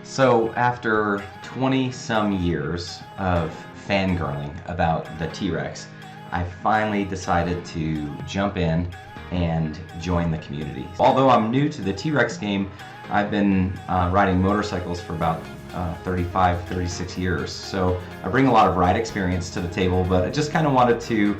So after 20 some years of fangirling about the T-Rex, I finally decided to jump in and join the community. Although I'm new to the T-Rex game, I've been riding motorcycles for about 35, 36 years. So I bring a lot of ride experience to the table, but I just kind of wanted to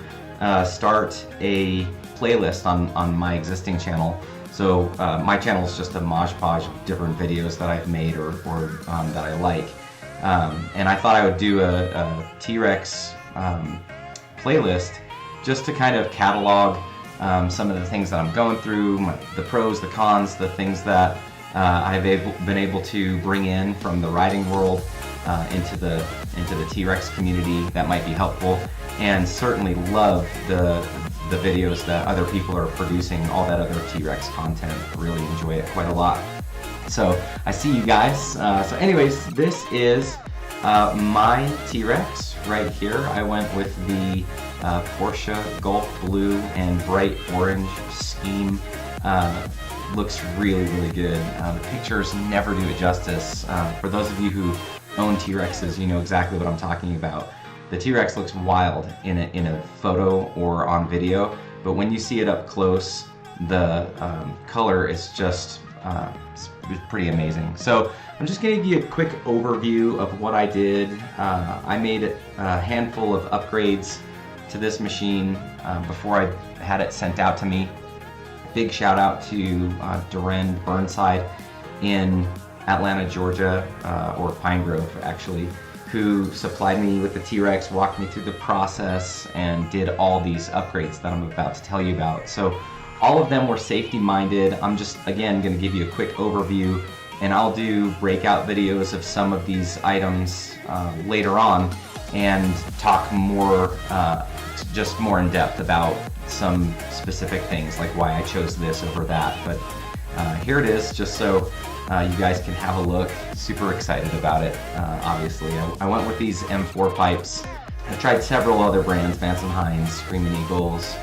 start a playlist on my existing channel. So my channel is just a mosh podge of different videos that I've made or that I like. And I thought I would do a T-Rex playlist just to kind of catalog some of the things that I'm going through, the pros, the cons, the things that I've been able to bring in from the riding world into the T-Rex community that might be helpful, and certainly love the videos that other people are producing, all that other T-Rex content. Really enjoy it quite a lot. So I see you guys. So anyways, this is my T-Rex right here. I went with the Porsche Gulf Blue and bright orange scheme. Looks really, really good. The pictures never do it justice. For those of you who own T-Rexes, you know exactly what I'm talking about. The T-Rex looks wild in a photo or on video, but when you see it up close, the color is just it's pretty amazing. So I'm just going to give you a quick overview of what I did. I made a handful of upgrades to this machine before I had it sent out to me. Big shout out to Durand Burnside in Atlanta, Georgia, or Pine Grove actually, who supplied me with the T-Rex, walked me through the process, and did all these upgrades that I'm about to tell you about. So all of them were safety minded. I'm just, again, going to give you a quick overview, and I'll do breakout videos of some of these items later on and talk more, just more in depth about some specific things, like why I chose this over that. But here it is, just so you guys can have a look. Super excited about it, obviously. I went with these M4 pipes. I tried several other brands, Vance & Hines, Screaming Eagles,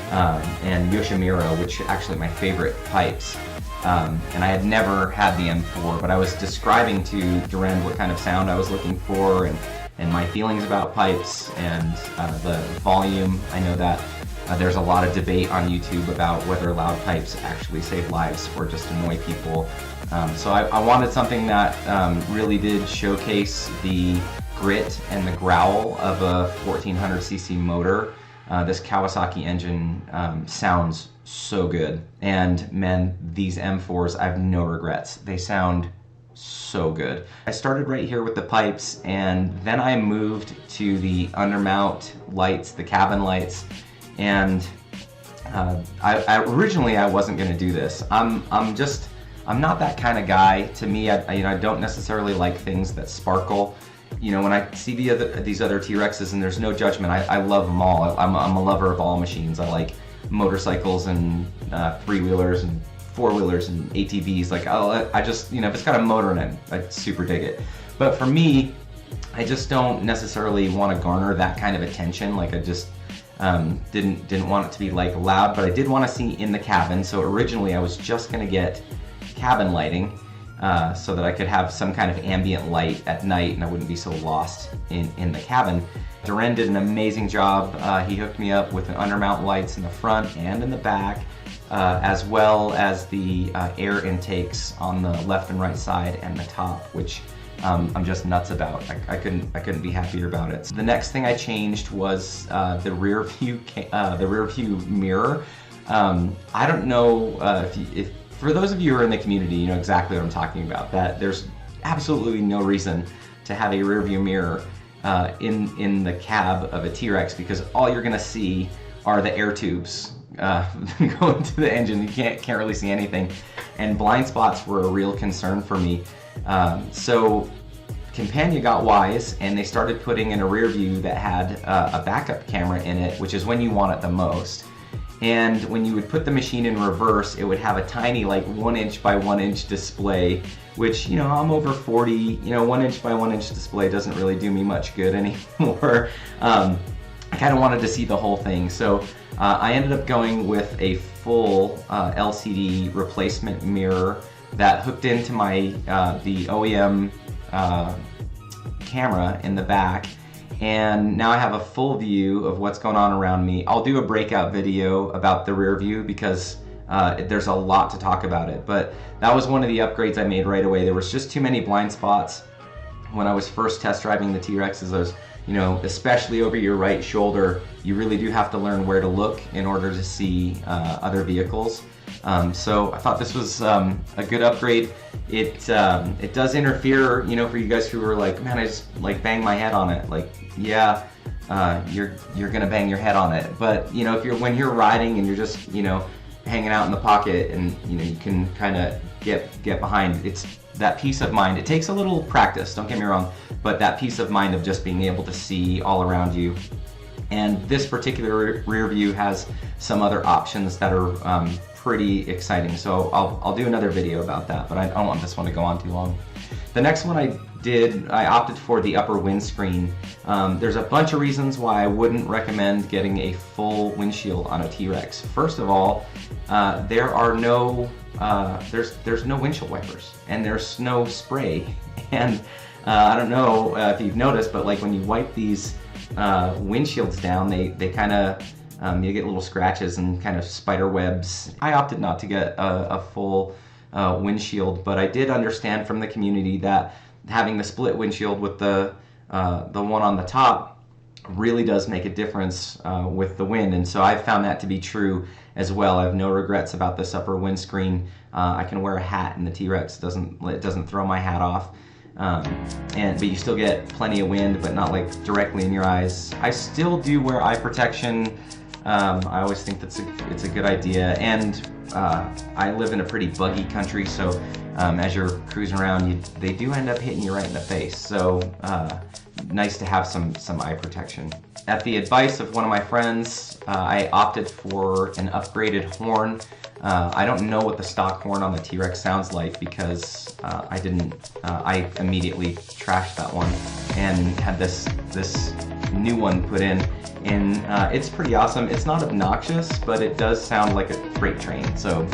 and Yoshimura, which are actually my favorite pipes. And I had never had the M4, but I was describing to Durand what kind of sound I was looking for and my feelings about pipes and the volume. I know that there's a lot of debate on YouTube about whether loud pipes actually save lives or just annoy people. So I wanted something that really did showcase the grit and the growl of a 1400cc motor. This Kawasaki engine sounds so good, and man, these M4s, I have no regrets. They sound so good. I started right here with the pipes, and then I moved to the undermount lights, the cabin lights, and originally I wasn't going to do this. I'm not that kind of guy. To me, I don't necessarily like things that sparkle. You know, when I see these other T-Rexes, and there's no judgment, I love them all. I'm a lover of all machines. I like motorcycles and three-wheelers and four-wheelers and ATVs. Like, I just, you know, if it's got a motor in it, I super dig it. But for me, I just don't necessarily want to garner that kind of attention. Like, I just didn't want it to be like loud, but I did want to see in the cabin. So originally I was just going to get cabin lighting so that I could have some kind of ambient light at night and I wouldn't be so lost in the cabin. Durand did an amazing job. He hooked me up with an undermount lights in the front and in the back, as well as the air intakes on the left and right side and the top, which I'm just nuts about. I couldn't be happier about it. So the next thing I changed was the rear view mirror. I don't know if for those of you who are in the community, you know exactly what I'm talking about. That there's absolutely no reason to have a rear view mirror in the cab of a T-Rex, because all you're gonna see are the air tubes going to the engine. You can't really see anything, and blind spots were a real concern for me. So Campagna got wise, and they started putting in a rear view that had a backup camera in it, which is when you want it the most. And when you would put the machine in reverse, it would have a tiny, like 1 inch by 1 inch display, which, you know, I'm over 40, you know, 1 inch by 1 inch display doesn't really do me much good anymore. I kind of wanted to see the whole thing. So I ended up going with a full LCD replacement mirror that hooked into my the OEM camera in the back, and now I have a full view of what's going on around me. I'll do a breakout video about the rear view because there's a lot to talk about it, but that was one of the upgrades I made right away. There was just too many blind spots when I was first test driving the T-Rexes. Those, you know, especially over your right shoulder, you really do have to learn where to look in order to see other vehicles. So I thought this was a good upgrade. It does interfere, you know, for you guys who are like, man, I just like bang my head on it. Like, yeah, you're gonna bang your head on it. But you know, when you're riding and you're just, you know, hanging out in the pocket, and you know, you can kind of get behind. It's that peace of mind. It takes a little practice, don't get me wrong, but that peace of mind of just being able to see all around you. And this particular rear view has some other options that are pretty exciting. So I'll do another video about that, but I don't want this one to go on too long. The next one I opted for the upper windscreen. There's a bunch of reasons why I wouldn't recommend getting a full windshield on a T-Rex. First of all, there are no there's no windshield wipers, and there's no spray. And I don't know if you've noticed, but like when you wipe these windshields down, they kind of you get little scratches and kind of spider webs. I opted not to get a full windshield, but I did understand from the community that having the split windshield with the one on the top really does make a difference with the wind, and so I've found that to be true as well. I have no regrets about this upper windscreen. I can wear a hat, and the T-Rex doesn't throw my hat off. But you still get plenty of wind, but not like directly in your eyes. I still do wear eye protection. I always think it's a good idea, and I live in a pretty buggy country, so as you're cruising around, they do end up hitting you right in the face. So nice to have some eye protection. At the advice of one of my friends, I opted for an upgraded horn. I don't know what the stock horn on the T-Rex sounds like because I immediately trashed that one and had this new one put in, and it's pretty awesome. It's not obnoxious, but it does sound like a freight train, so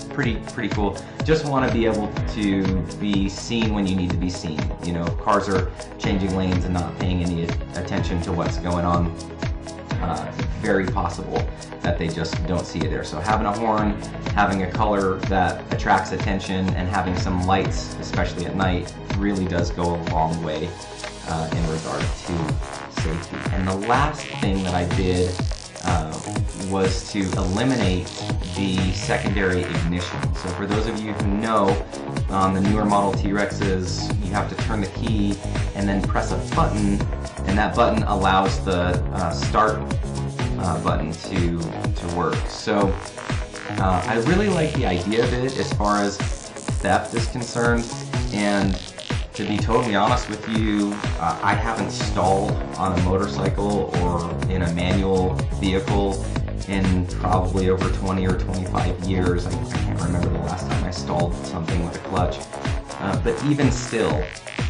pretty cool. Just want to be able to be seen when you need to be seen. You know, cars are changing lanes and not paying any attention to what's going on. Very possible that they just don't see you there. So having a horn, having a color that attracts attention, and having some lights, especially at night, really does go a long way in regard to safety. And the last thing that I did was to eliminate the secondary ignition. So for those of you who know, on the newer model T-Rexes, you have to turn the key and then press a button, and that button allows the start button to work. So I really like the idea of it as far as theft is concerned, and to be totally honest with you, I haven't stalled on a motorcycle or in a manual vehicle in probably over 20 or 25 years. I can't remember the last time I stalled something with a clutch. But even still,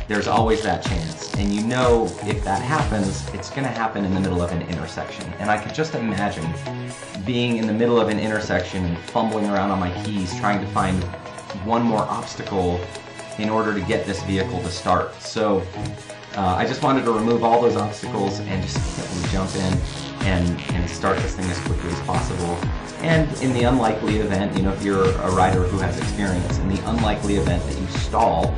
there's always that chance. And you know, if that happens, it's going to happen in the middle of an intersection. And I could just imagine being in the middle of an intersection and fumbling around on my keys trying to find one more obstacle in order to get this vehicle to start. So I just wanted to remove all those obstacles and just jump in and start this thing as quickly as possible. And in the unlikely event, you know, if you're a rider who has experience, in the unlikely event that you stall,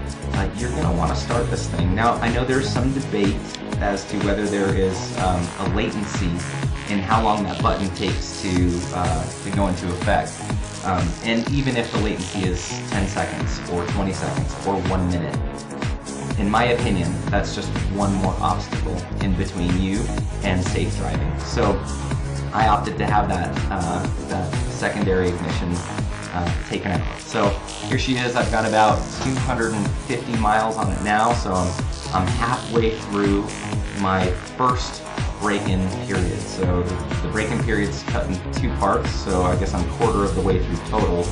you're going to want to start this thing. Now, I know there's some debate as to whether there is a latency in how long that button takes to go into effect. And even if the latency is 10 seconds or 20 seconds or 1 minute, in my opinion, that's just one more obstacle in between you and safe driving. So I opted to have that secondary ignition taken out. So here she is. I've got about 250 miles on it now, so I'm halfway through my first break-in period. So the break-in period's cut in 2 parts, so I guess I'm quarter of the way through total.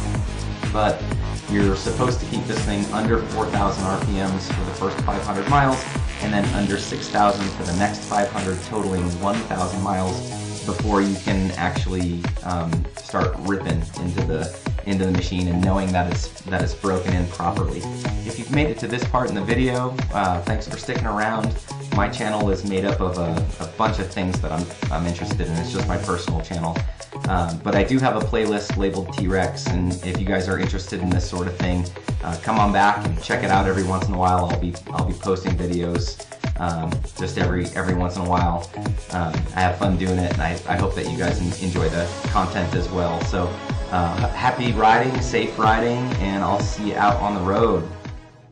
But you're supposed to keep this thing under 4,000 RPMs for the first 500 miles, and then under 6,000 for the next 500, totaling 1,000 miles before you can actually start ripping into into the machine and knowing that it's broken in properly. If you've made it to this part in the video, thanks for sticking around. My channel is made up of a bunch of things that I'm interested in. It's just my personal channel. But I do have a playlist labeled TRex, and if you guys are interested in this sort of thing, come on back and check it out every once in a while. I'll be posting videos just every once in a while. I have fun doing it, and I hope that you guys enjoy the content as well. So happy riding, safe riding, and I'll see you out on the road.